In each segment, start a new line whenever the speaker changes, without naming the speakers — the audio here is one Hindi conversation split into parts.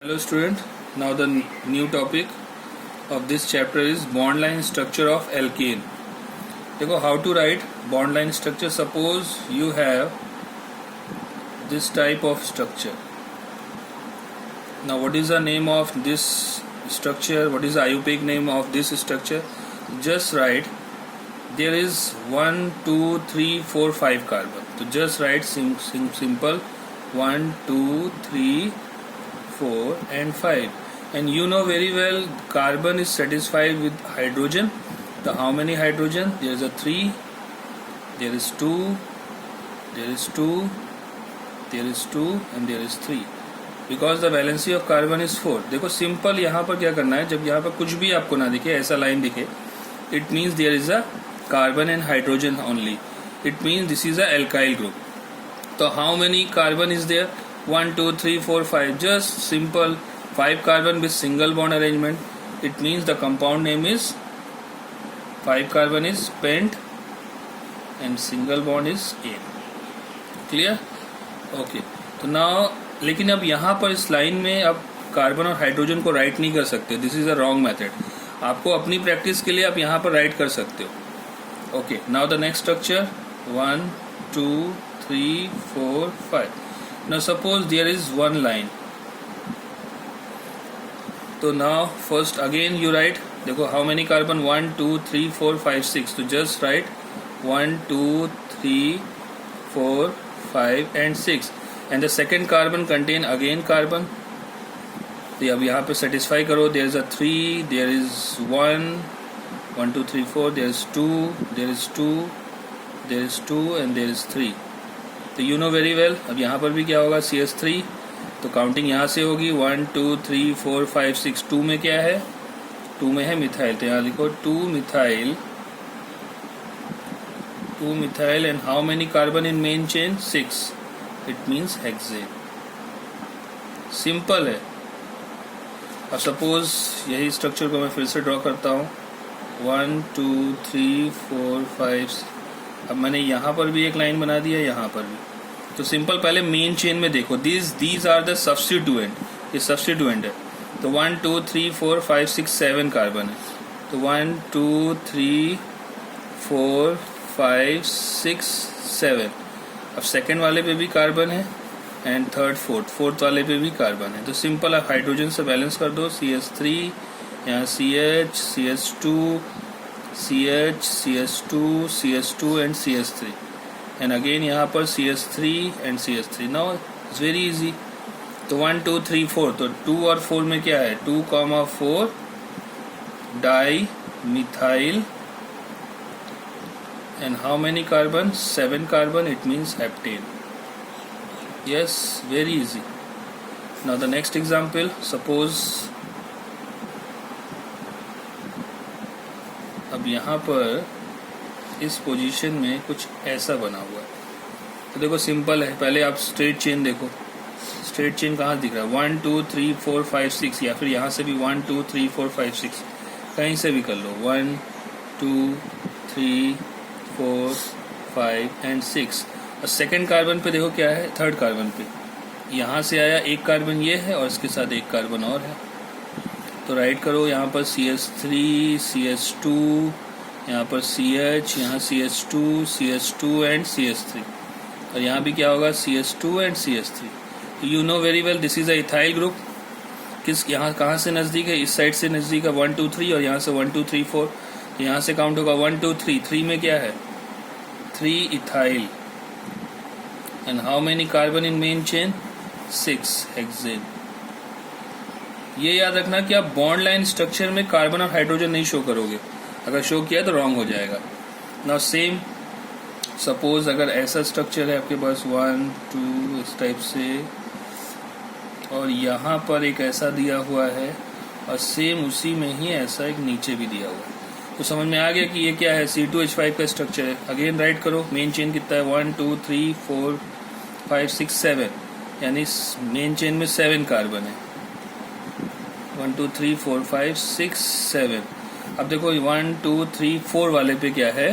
Hello student, now the new topic of this chapter is bond line structure of alkane. देखो how to write bond line structure. Suppose you have this type of structure. Now what is the name of this structure? What is the IUPAC name of this structure? Just write there is 1, 2, 3, 4, 5 carbon. So just write simple 1, 2, 3, 4 and 5, and you know very well carbon is satisfied with hydrogen. So how many hydrogen? There is a 3, there is 2, there is 2, there is 2 and there is 3, because the valency of carbon is 4. देखो सिंपल यहाँ पर क्या करना है, जब यहाँ पर कुछ भी आपको ना दिखे, ऐसा लाइन दिखे, it means there is a carbon and hydrogen only. It means this is a alkyl group. So how many carbon is there? 1, 2, 3, 4, 5. Just simple 5 carbon with single bond arrangement. It means the compound name is 5 carbon is pent and single bond is A. Clear? Okay. तो now लेकिन अब यहाँ पर इस लाइन में अब कार्बन और हाइड्रोजन को राइट नहीं कर सकते. This is a wrong method. आपको अपनी प्रैक्टिस के लिए आप यहाँ पर राइट कर सकते हो. Okay. Now the next structure 1, 2, 3, 4, 5. Now suppose there is one line. So now first again you write, देखो how many carbon? 1, 2, 3, 4, 5, 6. So just write 1, 2, 3, 4, 5 and 6. And the second carbon contain again carbon. तो अब यहाँ पे satisfy करो. There is a 3, there is 1, 1, 2, 3, 4. There is 2, there is 2, there is 2 and there is 3. तो यू नो वेरी वेल. अब यहाँ पर भी क्या होगा? CH3. तो काउंटिंग यहाँ से होगी 1, 2, 3, 4, 5, 6. 2 में क्या है? 2 में है मिथाइल. तो यहाँ लिखो 2 methyl. 2 methyl and how many carbon in main chain? 6. It means hexane. Simple है. अब सपोज यही स्ट्रक्चर को मैं फिर से ड्रॉ करता हूँ. 1, 2, 3, 4, 5. अब मैंने यहाँ पर भी एक लाइन बना दिया, यहाँ पर भी. तो सिंपल पहले मेन चेन में देखो. These are the substituent. ये सब्स्टिट्यूएंट है. तो 1, 2, 3, 4, 5, 6, 7 कार्बन है. तो 1, 2, 3, 4, 5, 6, 7. अब सेकेंड वाले पे भी कार्बन है एंड थर्ड फोर्थ वाले पे भी कार्बन है. तो सिंपल आप हाइड्रोजन से बैलेंस कर दो. CH3, यहाँ CH, CH2, CH, CH2, CH2 and CH3. And again यहाँ पर CH3 and CH3. Now it's very easy. तो 1, 2, 3, 4. तो 2 और 4 में क्या है? 2, 4 di methyl. And how many carbon? 7 carbon. It means heptane. Yes, very easy. Now the next example. Suppose अब यहाँ पर इस पोजीशन में कुछ ऐसा बना हुआ है. तो देखो सिंपल है. पहले आप स्ट्रेट चेन देखो. स्ट्रेट चेन कहाँ दिख रहा है? 1, 2, 3, 4, 5, 6. या फिर यहाँ से भी 1, 2, 3, 4, 5, 6. कहीं से भी कर लो. 1, 2, 3, 4, 5 एंड 6. और सेकेंड कार्बन पे देखो क्या है? थर्ड कार्बन पे यहाँ से आया एक कार्बन, ये है, और इसके साथ एक कार्बन और है. तो राइट करो. यहाँ पर CH3, CH2, यहाँ पर CH, यहाँ CH2, CH2 एंड CH3. और यहाँ भी क्या होगा? CH2 and CH3. You know very well this is a ethyl group. किस यहाँ कहाँ से नज़दीक है? इस साइड से नज़दीक है. 1, 2, 3 और यहाँ से 1, 2, 3, 4. तो यहाँ से काउंट होगा 1, 2, 3. 3 में क्या है? 3 ethyl. And how many carbon in main chain? 6 hexane. ये याद रखना कि आप बॉन्ड लाइन स्ट्रक्चर में कार्बन और हाइड्रोजन नहीं शो करोगे. अगर शो किया तो रॉन्ग हो जाएगा. नाउ सेम सपोज अगर ऐसा स्ट्रक्चर है आपके पास 1, 2 इस टाइप से, और यहाँ पर एक ऐसा दिया हुआ है, और सेम उसी में ही ऐसा एक नीचे भी दिया हुआ है. तो समझ में आ गया कि ये क्या है? C2H5 का स्ट्रक्चर है. अगेन राइट करो. मेन चेन कितना है? 1, 2, 3, 4, 5, 6, 7. यानी मेन चेन में 7 कार्बन है. 1, 2, 3, 4, 5, 6, 7. अब देखो 1, 2, 3, 4 वाले पे क्या है?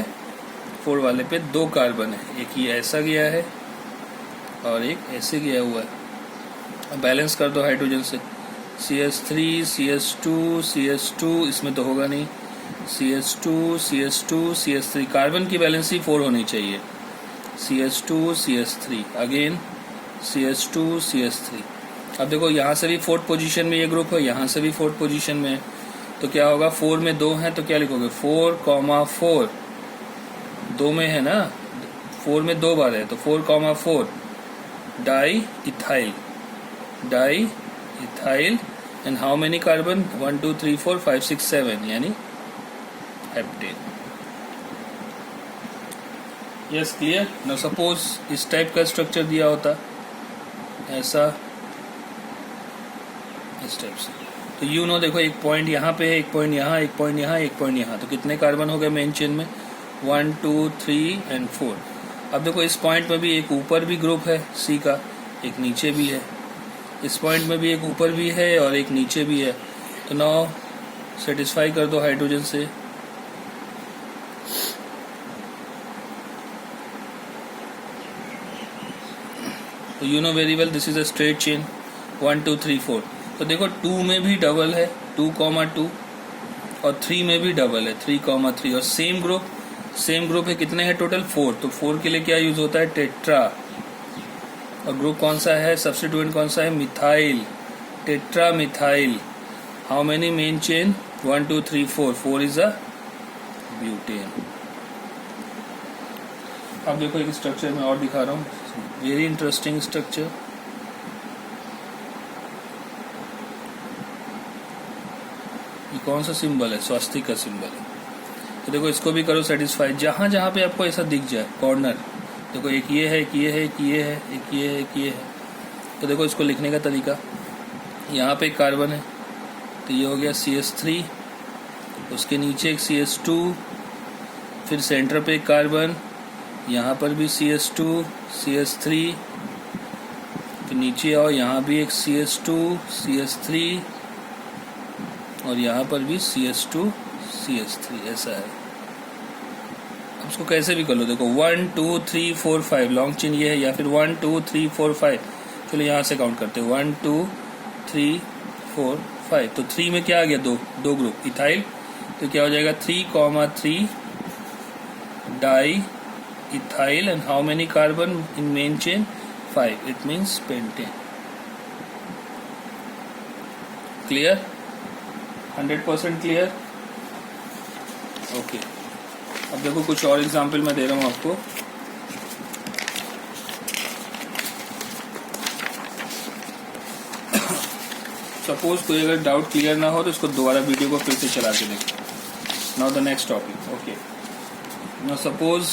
4 वाले पे 2 कार्बन है. एक ये ऐसा गया है और एक ऐसे गया हुआ है. बैलेंस कर दो हाइड्रोजन से. CH3 CH2 CH2, इसमें तो होगा नहीं, CH2 CH2 CH3, कार्बन की वैलेंसी 4 होनी चाहिए, CH2 CH3, again CH2 CH3। अब देखो यहाँ से भी 4th पोजीशन में ये ग्रुप है, यहाँ से भी 4th पोजीशन में है, तो क्या होगा, 4 में 2 है तो क्या लिखोगे, 4,4, 2 में है ना, 4 में 2 बार है तो 4,4 di ethyl and how many carbon, 1 2 3 4 5 6 7, यानी heptane. Yes, clear. Now suppose इस टाइप का स्ट्रक्चर दिया होता ऐसा, इस टाइप से, तो यू नो देखो एक पॉइंट यहाँ पे है, एक पॉइंट यहाँ, एक पॉइंट यहाँ, एक पॉइंट यहाँ, तो कितने कार्बन हो गए मेन चेन में, 1 2 3 एंड 4। अब देखो इस पॉइंट में भी एक ऊपर भी ग्रुप है सी का, एक नीचे भी है, इस पॉइंट में भी एक ऊपर भी है और एक नीचे भी है, तो नाउ सेटिस्फाई कर दो हाइड्रोजन से। तो you know very well this is a straight chain, 1 2 3 4। तो देखो 2 में भी डबल है, 2,2, और 3 में भी डबल है, 3,3, और सेम ग्रुप है, कितने हैं टोटल, 4। तो 4 के लिए क्या यूज होता है, टेट्रा, और ग्रुप कौन सा है, सब्स्टिट्यूएंट कौन सा है, methyl, tetra methyl. How many main chain, 1 2 3 4, 4 is a butane. अब देखो एक स्ट्रक्चर मैं और दिखा रहा हूँ, वेरी इंटरेस्टिंग स्ट्रक्चर। ये कौन सा सिंबल है, स्वास्तिक का सिंबल है। तो देखो इसको भी करो सेटिस्फाई, जहां जहां पे आपको ऐसा दिख जाए कॉर्नर, देखो एक ये है, एक ये है, एक ये है, एक ये है, एक ये है। तो देखो इसको लिखने का तरीका, यहाँ पे एक कार्बन है तो ये हो गया CH3, उसके नीचे एक CH2, फिर सेंटर पे एक कार्बन, यहाँ पर भी CH2 CH3, फिर नीचे आओ यहाँ भी एक CH2 CH3, और यहाँ पर भी CH2 CH3, ऐसा है। अब इसको कैसे भी कर लो, देखो 1 2 3 4 5, लॉन्ग चेन ये है, या फिर 1 2 3 4 5, चलो यहाँ से काउंट करते हैं, 1 2 3 4 5। तो 3 में क्या आ गया, दो ग्रुप इथाइल, तो क्या हो जाएगा 3,3 di ethyl, and how many carbon in main chain, 5, it means pentane. Clear, 100% clear, okay. अब देखो कुछ और एग्जाम्पल मैं दे रहा हूं आपको। सपोज कोई अगर डाउट क्लियर ना हो तो इसको दोबारा वीडियो को फिर से चला के देखो। Now the next topic, okay. Now suppose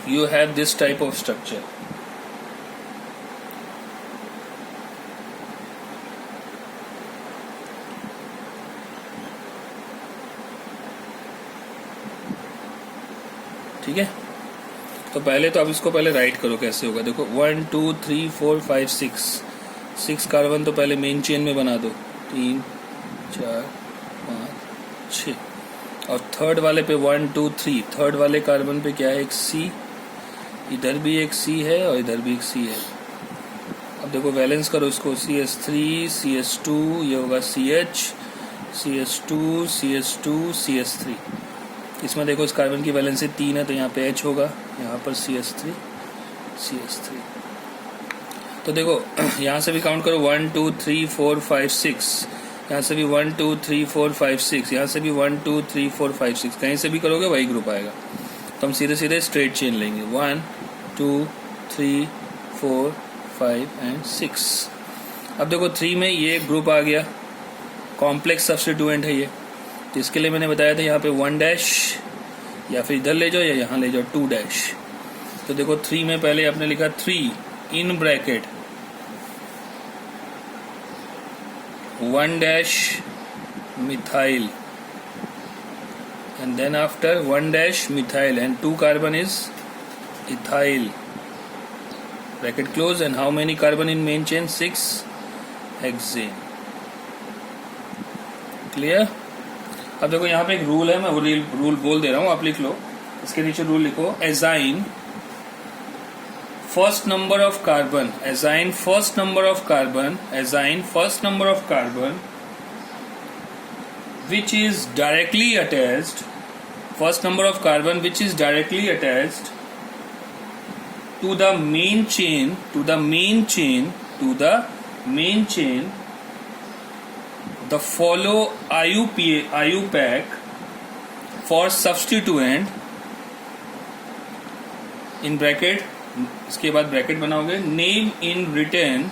you have this type of structure, ठीक है। तो पहले तो आप इसको पहले राइट करो कैसे होगा, देखो 1 2 3 4 5 6 कार्बन तो पहले मेन चेन में बना दो, 3 4 5 6, और थर्ड वाले पे 1 2 3, थर्ड वाले कार्बन पे क्या है, एक C, इधर भी एक C है और इधर भी एक C है। अब देखो बैलेंस करो इसको, CH3 CH2, ये होगा CH, CH2 CH2 CH3। इसमें देखो इस कार्बन की वैलेंसी 3 है तो यहाँ पे H होगा, यहाँ पर CH3 CH3। तो देखो यहाँ से भी काउंट करो, 1 2 3 4 5 6, यहाँ से भी 1 2 3 4 5 6, यहाँ से भी 1 2 3 4 5 6, कहीं से भी करोगे वही ग्रुप आएगा। तो हम सीधे सीधे स्ट्रेट चेन लेंगे, 1 2 3 4 5 एंड 6। अब देखो 3 में ये ग्रुप आ गया, कॉम्प्लेक्स सब्स्टिट्यूएंट है ये, तो इसके लिए मैंने बताया था यहाँ पे 1 डैश, या फिर इधर ले जाओ या यहाँ ले जाओ 2 डैश। तो देखो 3 में पहले आपने लिखा 3 in bracket 1 dash methyl, and then after 1 dash methyl and 2 carbon is ethyl, bracket close, and how many carbon in main chain, 6 hexane। Clear. अब देखो यहाँ पे एक रूल है, मैं वो रूल बोल दे रहा हूँ, आप लिख लो, इसके नीचे रूल लिखो, एजाइन first number of carbon, assign first number of carbon, assign first number of carbon which is directly attached, first number of carbon which is directly attached to the main chain, to the main chain, to the main chain, the follow IUPAC for substituent in bracket, इसके बाद ब्रैकेट बनाओगे, name in return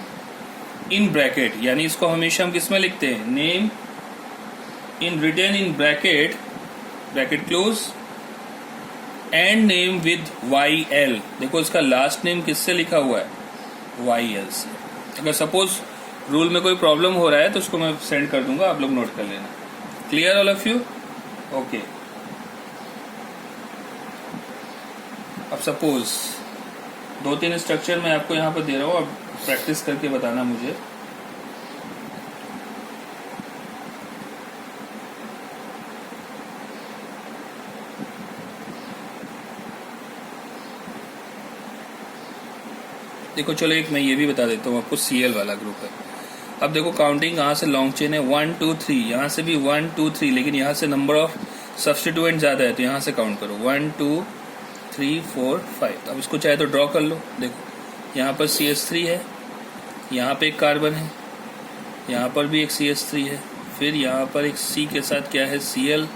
in bracket, यानी इसको हमेशा हम किस में लिखते हैं, name in return in bracket, bracket close, and name with YL. देखो इसका लास्ट नेम किससे लिखा हुआ है, YL से. अगर सपोज रूल में कोई प्रॉब्लम हो रहा है तो उसको मैं सेंड कर दूंगा, आप लोग नोट कर लेना. Clear all of you? Okay. अब सपोज 2-3 स्ट्रक्चर मैं आपको यहाँ पर दे रहा हूँ, अब प्रैक्टिस करके बताना मुझे. देखो चलो एक मैं ये भी बता देता हूँ आपको, Cl वाला ग्रुप है. अब देखो काउंटिंग यहाँ से लॉन्ग चेन है 1 2 3, यहाँ से भी 1 2 3, लेकिन यहाँ से नंबर ऑफ सब्स्टिट्यूएंट ज्यादा है तो यहाँ से काउंट करो 1 2 3 4 5. अब इसको चाहे तो ड्रॉ कर लो. देखो यहाँ पर CH3 है, यहाँ पे एक कार्बन है, यहाँ पर भी एक CH3 है, फिर यहाँ पर एक C के साथ क्या है Cl,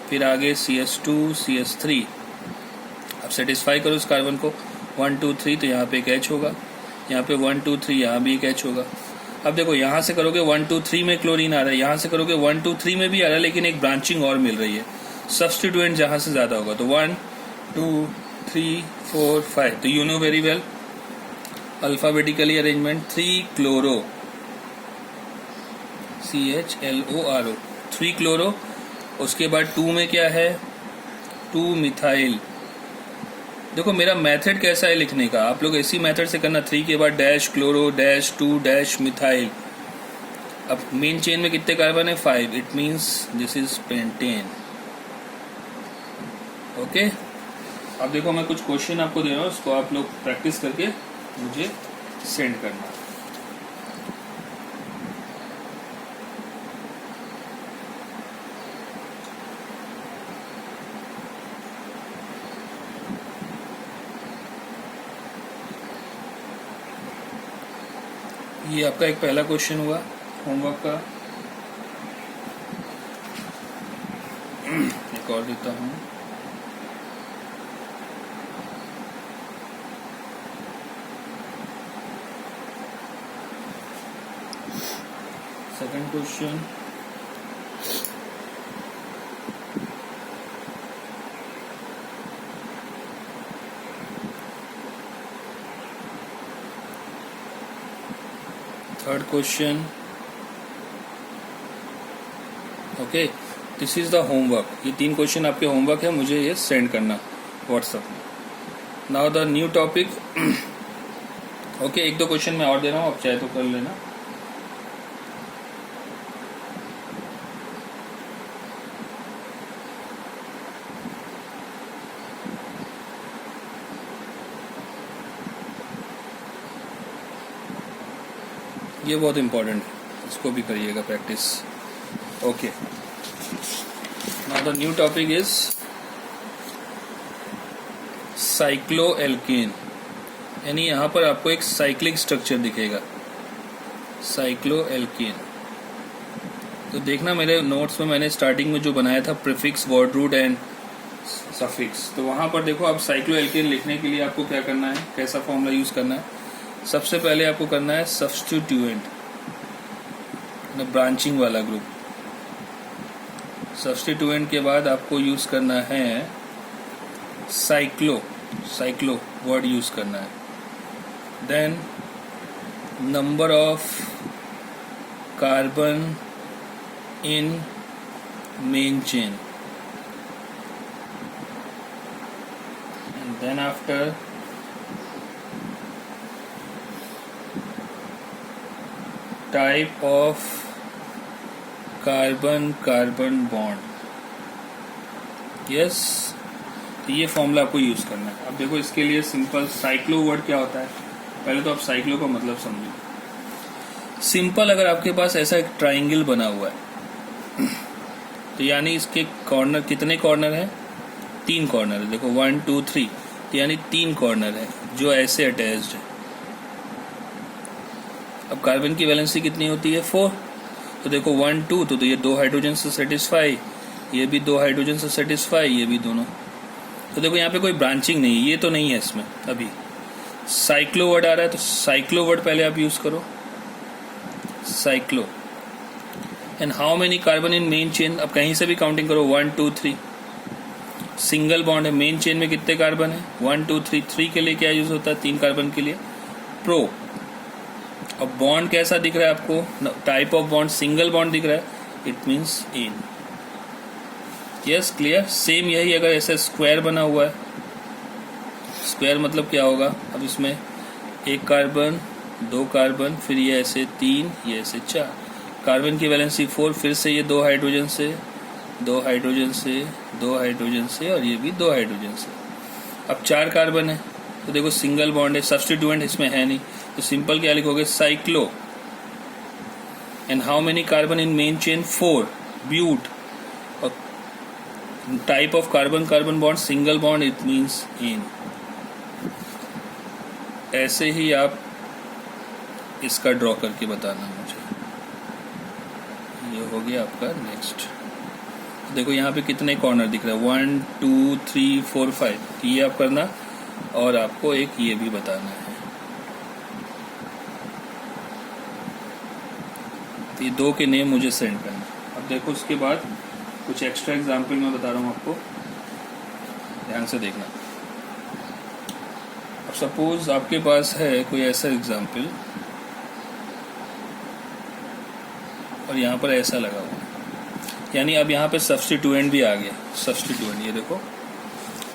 फिर आगे CH2 CH3. अब सेटिस्फाई करो इस कार्बन को 1 2 3, तो यहाँ पे एक H होगा, यहाँ पे 1 2 3, यहाँ भी एक H होगा. अब देखो यहाँ से करोगे 1 2 3 में क्लोरीन आ रहा है, यहाँ से करोगे 1 2 3 में भी आ रहा है, लेकिन एक ब्रांचिंग और मिल रही है, सब्स्टिट्यूएंट जहाँ से ज्यादा होगा. तो 1 2 3 4 5, तो you know very well alphabetically arrangement. 3 chloro CHLORO, 3 chloro. उसके बाद 2 में क्या है, 2 मिथाइल. देखो मेरा मेथड कैसा है लिखने का, आप लोग इसी मेथड से करना. 3 के बाद dash chloro dash 2 dash methyl. अब मेन चेन में कितने कार्बन है, 5, it means this is pentane. Okay. अब देखो मैं कुछ क्वेश्चन आपको दे रहा हूँ, उसको आप लोग प्रैक्टिस करके मुझे सेंड करना. ये आपका एक पहला क्वेश्चन हुआ होमवर्क का. एक और देता हूँ. Second question. Third question. Okay, this is the homework. ये 3 क्वेश्चन आपके होमवर्क है, मुझे ये सेंड करना व्हाट्सएप में. Now the new topic. Okay, 1-2 question मैं और दे रहा हूँ, आप चाहे तो कर लेना. ये बहुत इंपॉर्टेंट है, इसको भी करिएगा practice. Okay, now the new topic is cycloalkane. यानी यहाँ पर आपको एक साइक्लिक स्ट्रक्चर दिखेगा, साइक्लोएल्केन. तो देखना मेरे नोट्स में मैंने स्टार्टिंग में जो बनाया था prefix, word root and suffix, तो वहां पर देखो आप साइक्लोएल्केन लिखने के लिए आपको क्या करना है, कैसा फॉर्मूला यूज करना है. सबसे पहले आपको करना है सब्स्टिट्यूएंट, ब्रांचिंग वाला ग्रुप. सब्स्टिट्यूएंट के बाद आपको यूज करना है साइक्लो, साइक्लो वर्ड यूज करना है. Then number of carbon in main chain, and then after type of carbon carbon bond. Yes, तो ये फॉर्मूला आपको यूज करना है। अब देखो इसके लिए सिंपल साइक्लो वर्ड क्या होता है, पहले तो आप साइक्लो का मतलब समझो। सिंपल, अगर आपके पास ऐसा एक ट्राइंगल बना हुआ है तो यानी इसके कॉर्नर कितने कॉर्नर है, 3 कॉर्नर है। देखो 1 2 3, यानी 3 कॉर्नर है जो ऐसे अटैच्ड है। अब कार्बन की वैलेंसी कितनी होती है 4, तो देखो 1 2 तो ये 2 हाइड्रोजन से सेटिस्फाई, ये भी 2 हाइड्रोजन से सेटिस्फाई, ये भी दोनों। तो देखो यहाँ पे कोई ब्रांचिंग नहीं है, ये तो नहीं है इसमें। अभी साइक्लो वर्ड आ रहा है तो साइक्लो वर्ड पहले आप यूज करो, cyclo. And how many carbon in main chain, अब कहीं से भी काउंटिंग करो 1 2 3। सिंगल बॉन्ड है, मेन चेन में कितने कार्बन है 1 2 3। 3 के लिए क्या यूज होता है, 3 कार्बन के लिए प्रो। अब बॉन्ड कैसा दिख रहा है आपको, type of bond single bond दिख रहा है, it means in. Yes, clear. Same यही अगर ऐसा स्क्वायर बना हुआ है, स्क्वायर मतलब क्या होगा, अब इसमें 1 कार्बन 2 कार्बन, फिर ये ऐसे 3, ये ऐसे 4, कार्बन की वैलेंसी 4, फिर से ये 2 हाइड्रोजन से 2 हाइड्रोजन से 2 हाइड्रोजन से, और ये भी 2 हाइड्रोजन से। अब 4 कार्बन है तो देखो सिंगल बॉन्ड है, सब्स्टिट्यूएंट इसमें है नहीं, तो सिंपल क्या लिखोगे, cyclo. And how many carbon in main chain 4, but. और type of carbon carbon bond single bond, it means ane. ऐसे ही आप इसका ड्रॉ करके बताना मुझे। ये हो गया आपका नेक्स्ट। देखो यहाँ पे कितने कॉर्नर दिख रहा है, 1 2 3 4 5, ये आप करना, और आपको एक ये भी बताना है। तो ये 2 के नेम मुझे सेंड करना। अब देखो उसके बाद कुछ एक्स्ट्रा एग्जाम्पल मैं बता रहा हूँ आपको, ध्यान से देखना। अब सपोज आपके पास है कोई ऐसा एग्जाम्पल और यहाँ पर ऐसा लगा हुआ, यानी अब यहाँ पे सब्स्टिट्यूएंट भी आ गया। सब्स्टिट्यूएंट ये देखो,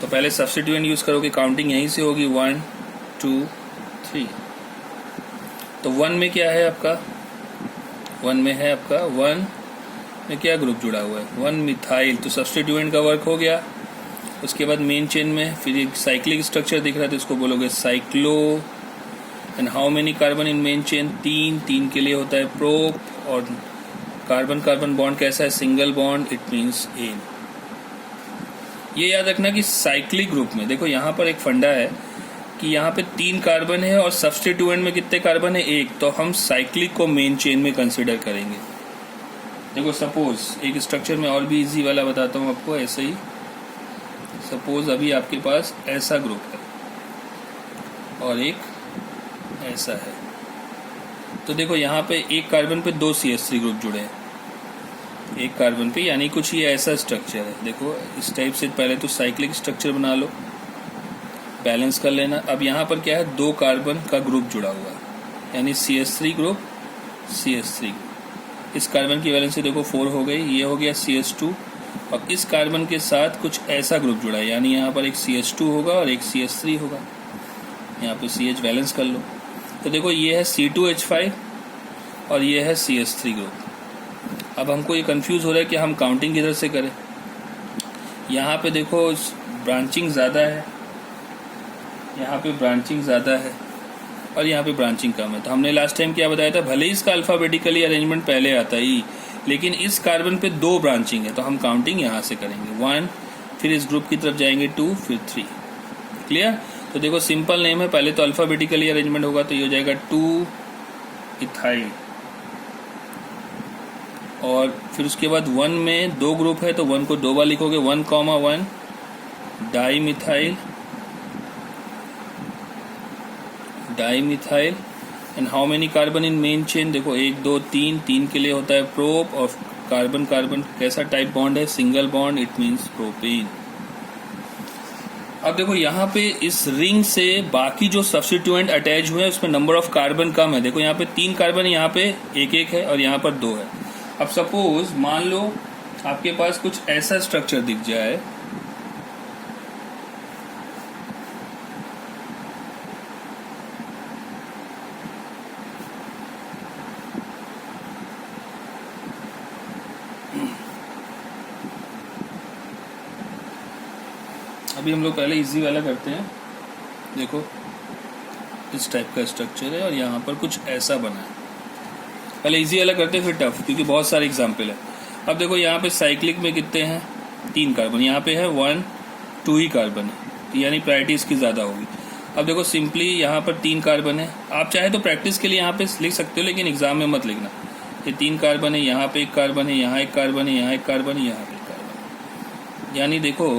तो पहले सब्स्टिट्यूएंट यूज करोगे, काउंटिंग यहीं से होगी 1 2 3। तो 1 में क्या है आपका, 1 में है आपका 1 में क्या ग्रुप जुड़ा हुआ है, 1 मिथाइल, तो सब्स्टिट्यूएंट का वर्क हो गया। उसके बाद मेन चेन में फिर एक साइक्लिक स्ट्रक्चर दिख रहा है तो इसको बोलोगे cyclo. And how many carbon in main chain, 3 के लिए होता है प्रोप। और कार्बन कार्बन बॉन्ड कैसा है, सिंगल बॉन्ड, इट मीन्स इन। ये याद रखना कि साइक्लिक ग्रुप में देखो यहाँ पर एक फंडा है कि यहाँ पे 3 कार्बन है और सब्स्टिट्यूएंट में कितने कार्बन है, 1, तो हम साइक्लिक को मेन चेन में कंसिडर करेंगे। देखो सपोज एक स्ट्रक्चर में और भी इजी वाला बताता हूँ आपको, ऐसे ही सपोज अभी आपके पास ऐसा ग्रुप है और एक ऐसा है, तो देखो यहाँ पे एक कार्बन पे 2 CH3 ग्रुप जुड़े हैं, एक कार्बन पे, यानी कुछ ये ऐसा स्ट्रक्चर है। देखो इस टाइप से पहले तो साइक्लिक स्ट्रक्चर बना लो, बैलेंस कर लेना। अब यहाँ पर क्या है, 2 कार्बन का ग्रुप जुड़ा हुआ है, यानी CH3 ग्रुप CH3। इस कार्बन की वैलेंसी देखो 4 हो गई, ये हो गया CH2, और इस कार्बन के साथ कुछ ऐसा ग्रुप जुड़ा है, यानी यहाँ पर एक CH2 होगा और एक CH3 होगा। यहाँ पे CH बैलेंस कर लो, तो देखो ये है C2H5 और ये है CH3 ग्रुप। अब हमको ये कंफ्यूज हो रहा है कि हम काउंटिंग किधर से करें। यहाँ पे देखो ब्रांचिंग ज़्यादा है, यहाँ पे ब्रांचिंग ज़्यादा है और यहाँ पे ब्रांचिंग कम है। तो हमने लास्ट टाइम क्या बताया था, भले ही इसका अल्फ़ाबेटिकली अरेंजमेंट पहले आता ही, लेकिन इस कार्बन पे 2 ब्रांचिंग है, तो हम काउंटिंग यहाँ से करेंगे 1, फिर इस ग्रुप की तरफ जाएंगे 2, फिर 3। क्लियर। तो देखो सिंपल नेम है, पहले तो अल्फ़ाबेटिकली अरेंजमेंट होगा, तो ये हो जाएगा 2 इथाइल, और फिर उसके बाद 1 में 2 ग्रुप है तो 1 को 2 बार लिखोगे, 1,1 dimethyl, dimethyl. And how many carbon in main chain, देखो 1 2 3 के लिए होता है प्रोप, और कार्बन कार्बन कैसा टाइप बॉन्ड है, single bond, it means propane. अब देखो यहाँ पे इस रिंग से बाकी जो सब्स्टिट्यूएंट अटैच हुए हैं उसमें नंबर ऑफ कार्बन कम है। देखो यहाँ पे 3 कार्बन, यहाँ पे 1 है और यहाँ पर 2 है। अब सपोज मान लो आपके पास कुछ ऐसा स्ट्रक्चर दिख जाए, अब अभी हम लोग पहले इजी वाला करते हैं। देखो इस टाइप का स्ट्रक्चर है और यहाँ पर कुछ ऐसा बना है। पहले इजी वाला करते हैं फिर टफ, क्योंकि बहुत सारे एग्जाम्पल है। अब देखो यहाँ पे साइक्लिक में कितने हैं, 3 कार्बन, यहाँ पे है 1 2 ही कार्बन है, यानी प्रायोरिटी इसकी ज़्यादा होगी। अब देखो सिंपली यहाँ पर 3 कार्बन है, आप चाहे तो प्रैक्टिस के लिए यहाँ पे लिख सकते हो, लेकिन एग्जाम में मत लिखना। ये 3 कार्बन है, यहाँ पे 1 कार्बन है, यहाँ 1 कार्बन है, यहाँ 1 कार्बन है, यहाँ पे 1 कार्बन है, यानी देखो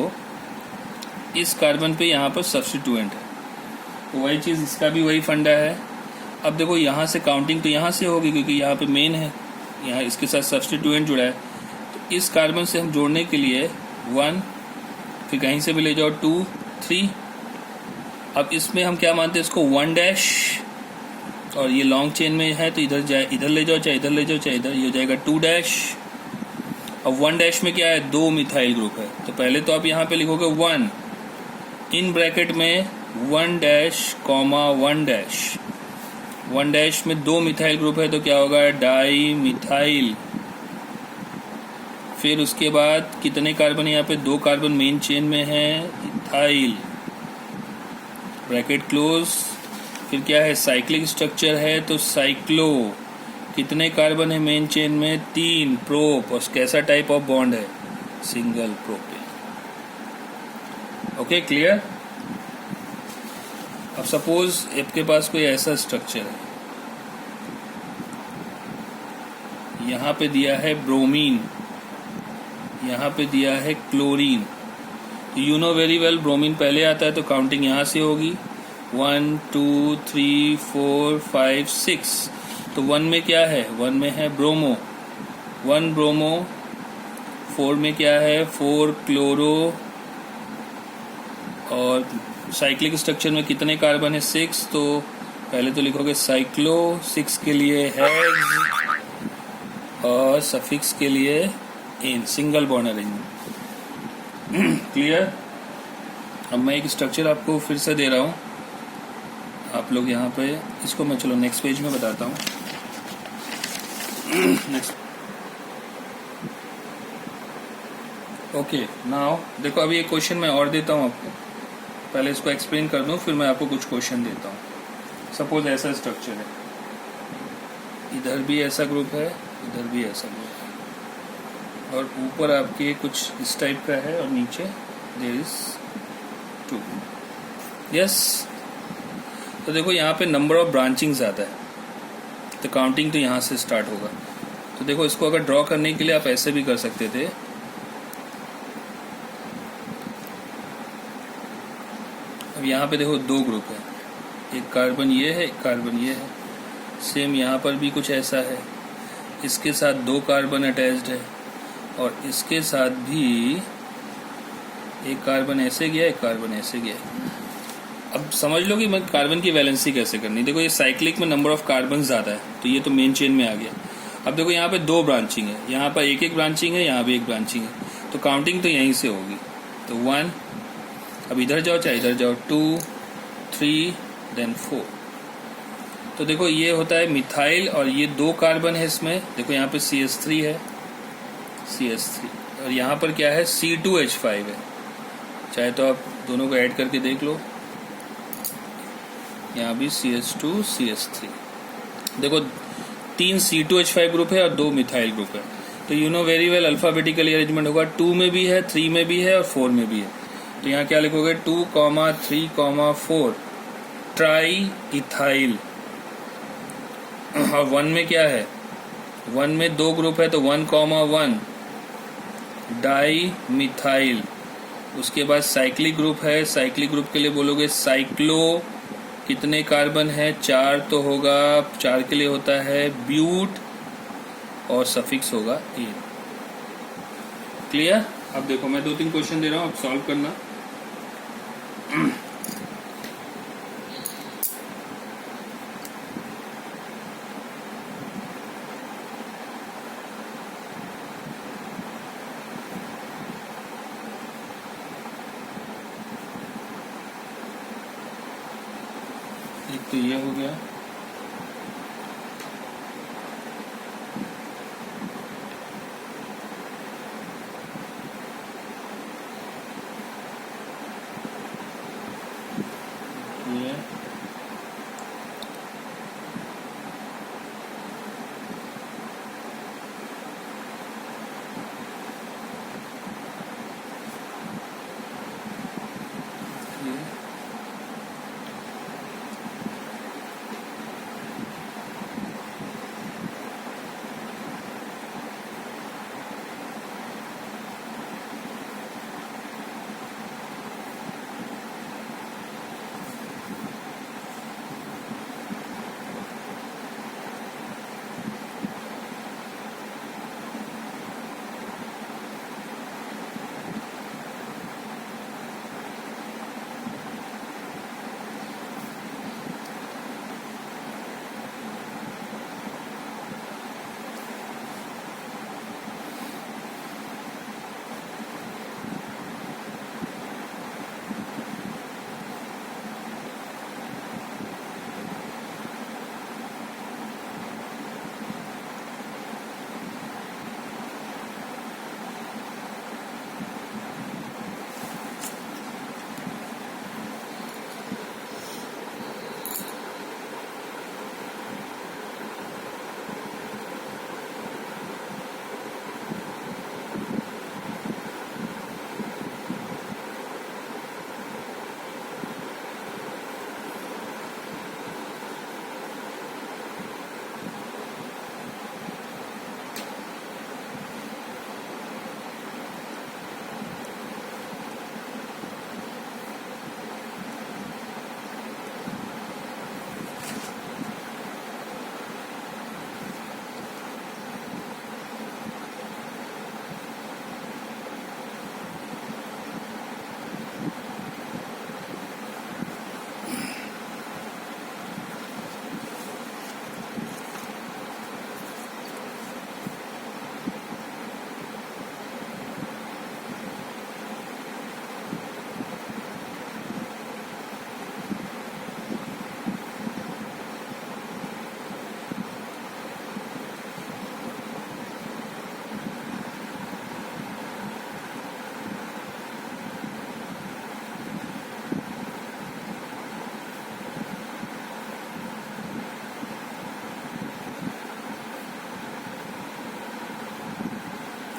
इस कार्बन पे यहाँ पर सब्स्टिट्यूएंट है। तो वही चीज़ इसका भी वही फंडा है। अब देखो यहाँ से काउंटिंग तो यहाँ से होगी, क्योंकि यहाँ पे मेन है, यहाँ इसके साथ सब्स्टिट्यूएंट जुड़ा है। तो इस कार्बन से हम जोड़ने के लिए 1, फिर कहीं से भी ले जाओ 2 3। अब इसमें हम क्या मानते हैं इसको 1 डैश, और ये लॉन्ग चेन में है तो इधर जाए, इधर ले जाओ, चाहे इधर ले जाओ, चाहे इधर, ये हो जाएगा 2 डैश। अब 1 डैश में क्या है, 2 मिथाइल ग्रुप है। तो पहले तो आप यहाँ पे लिखोगे 1 इन ब्रैकेट में 1 डैश कॉमा 1 डैश। 1 डैश में 2 मिथाइल ग्रुप है तो क्या होगा, डाई मिथाइल। फिर उसके बाद कितने कार्बन है यहाँ पे, 2 कार्बन मेन चेन में है, इथाइल, ब्रैकेट क्लोज। फिर क्या है, साइक्लिक स्ट्रक्चर है तो साइक्लो, कितने कार्बन है मेन चेन में, 3, प्रोप, और कैसा टाइप ऑफ बॉन्ड है, सिंगल प्रोपेन। Okay clear. अब सपोज आपके पास कोई ऐसा स्ट्रक्चर है, यहाँ पे दिया है ब्रोमीन, यहाँ पे दिया है chlorine. You know very well bromine पहले आता है तो काउंटिंग यहाँ से होगी, 1 2 3 4 5 6। तो 1 में क्या है, 1 में है ब्रोमो, 1 ब्रोमो। 4 में क्या है, 4 क्लोरो। और साइक्लिक स्ट्रक्चर में कितने कार्बन है, 6। तो पहले तो लिखोगे साइक्लो, 6 के लिए हेक्स, और सफिक्स के लिए इन, सिंगल बॉन्ड अरेंजमेंट। क्लियर। अब मैं एक स्ट्रक्चर आपको फिर से दे रहा हूँ, आप लोग यहाँ पे इसको मैं चलो नेक्स्ट पेज में बताता हूँ। नेक्स्ट ओके नाउ देखो, अभी एक क्वेश्चन मैं और देता हूँ आपको, पहले इसको एक्सप्लेन कर दूँ फिर मैं आपको कुछ क्वेश्चन देता हूँ। सपोज ऐसा स्ट्रक्चर है, इधर भी ऐसा ग्रुप है, इधर भी ऐसा ग्रुप है, और ऊपर आपके कुछ इस टाइप का है और नीचे देयर इज 2। यस। तो देखो यहाँ पे नंबर ऑफ ब्रांचिंग ज़्यादा है, तो काउंटिंग तो यहाँ से स्टार्ट होगा। तो देखो इसको अगर ड्रॉ करने के लिए आप ऐसे भी कर सकते थे, अब यहाँ पे देखो 2 ग्रुप है, एक कार्बन ये है, एक कार्बन ये है। सेम यहाँ पर भी कुछ ऐसा है, इसके साथ 2 कार्बन अटैच्ड है, और इसके साथ भी एक कार्बन ऐसे गया, एक कार्बन ऐसे गया। अब समझ लो कि मैं कार्बन की वैलेंसी कैसे करनी। देखो ये साइक्लिक में नंबर ऑफ कार्बन ज़्यादा है, तो ये तो मेन चेन में आ गया। अब देखो यहाँ पे 2 ब्रांचिंग है, यहाँ पर एक ब्रांचिंग है, यहाँ पे एक ब्रांचिंग है, तो काउंटिंग तो यहीं से होगी। तो 1, अब इधर जाओ चाहे इधर जाओ, 2 3 देन 4। तो देखो ये होता है मिथाइल, और ये 2 कार्बन है इसमें, देखो यहाँ पे CH3 है, CH3, और यहाँ पर क्या है, C2H5 है। चाहे तो आप दोनों को ऐड करके देख लो, यहाँ भी CH2 CH3। देखो 3 C2H5 ग्रुप है और 2 मिथाइल ग्रुप है। तो you know very well alphabetically arrangement होगा, 2 में भी है, 3 में भी है और 4 में भी है। तो यहाँ क्या लिखोगे, 2, 3, 4 ट्राई इथाइल। और 1 में क्या है, 1 में 2 ग्रुप है तो 1, 1 डाई मिथाइल। उसके बाद साइक्लिक ग्रुप है, साइक्लिक ग्रुप के लिए बोलोगे साइक्लो, कितने कार्बन है, 4 तो होगा, 4 के लिए होता है ब्यूट, और सफिक्स होगा ए। क्लियर। अब देखो मैं 2-3 क्वेश्चन दे रहा हूँ, अब सॉल्व करना। एक तो ये हो गया,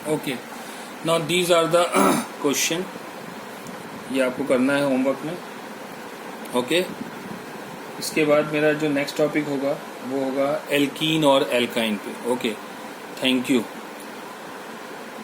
okay, now these are the question, ये आपको करना है होमवर्क में। ओके, इसके बाद मेरा जो नेक्स्ट टॉपिक होगा वो होगा एल्कीन और एल्काइन पे। Okay, thank you.